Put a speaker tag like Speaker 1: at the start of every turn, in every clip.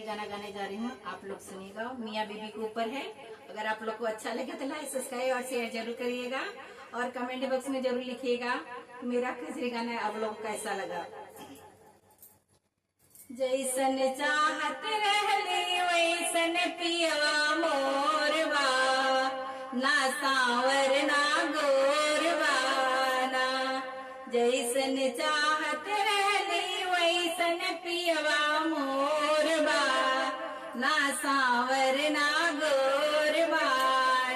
Speaker 1: गाना गाने जा रही हूँ, आप लोग सुनिएगा। मियाँ बीबी के ऊपर है। अगर आप लोग को अच्छा लगे तो लाइक सब्सक्राइब और शेयर जरूर करिएगा और कमेंट बॉक्स में जरूर लिखिएगा मेरा खजरी गाना आप लोग को कैसा लगा। जैसन चाहत रहली वैसन पियवा मोरवा, ना सांवर ना गोरवा ना। जैसन चाहत रहली वैसन पियवा मोरवा, ना सांवर ना गोरवा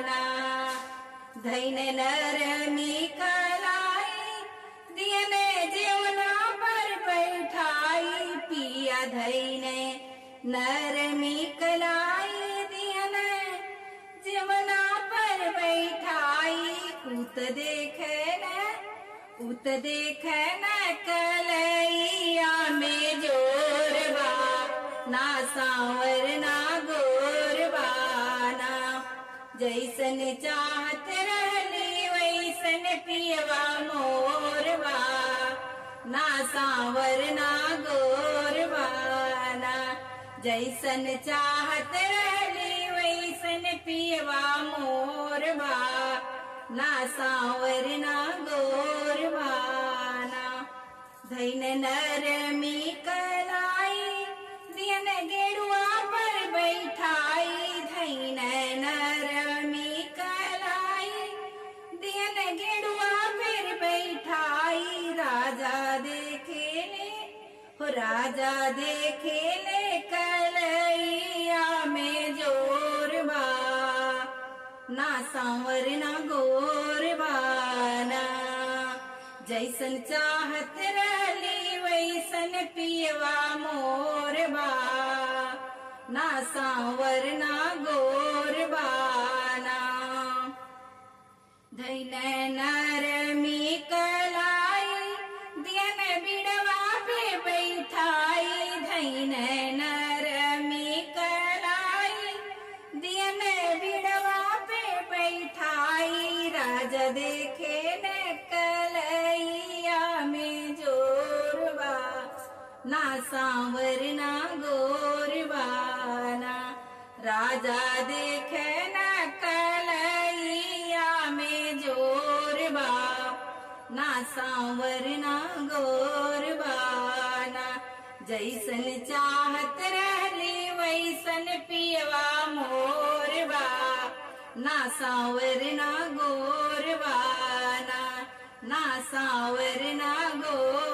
Speaker 1: ना। धैन नरमी कलाई दियन जीवना पर बैठाई, पिया धैन नरमी कलाई दियन जीवना पर बैठाई। उत देखे न कलैया में जोरबा, ना सांवर ना गोरबा ना। जैसन चाहत रहली वैसन पियवा मोरवा, ना सांवर ना गोरवा ना। जैसन चाहत रहली वैसन पियवा मोरवा, ना सांवर ना गोरवा ना। धैन नरमी कलाई दियन गेरुआ पर बैठाई, धैन नरमी कलाई दियन गेरुआ पर बैठाई। राजा देखेले कलैया में जोरबा, ना सांवर ना गोरबा ना। जैसन चाहत रहली वैसन पियवा मोरबा, ना सांवर ना गोरबा ना। धैन नरमी कलाई दियन बिड़वा पे बैठाई, धैन नरमी कलाई दियन बिड़वा पे बैठाई। राजा देखे न कलैया में जोरबा, ना सांवर ना गोरबा ना। राजा देखे न कलैया में जोरबा, ना सांवर ना गोरबा ना। जैसन चाहत रहली वैसन पियवा मोरवा, ना सांवर ना गोरवा ना। ना सांवर ना गोरवा।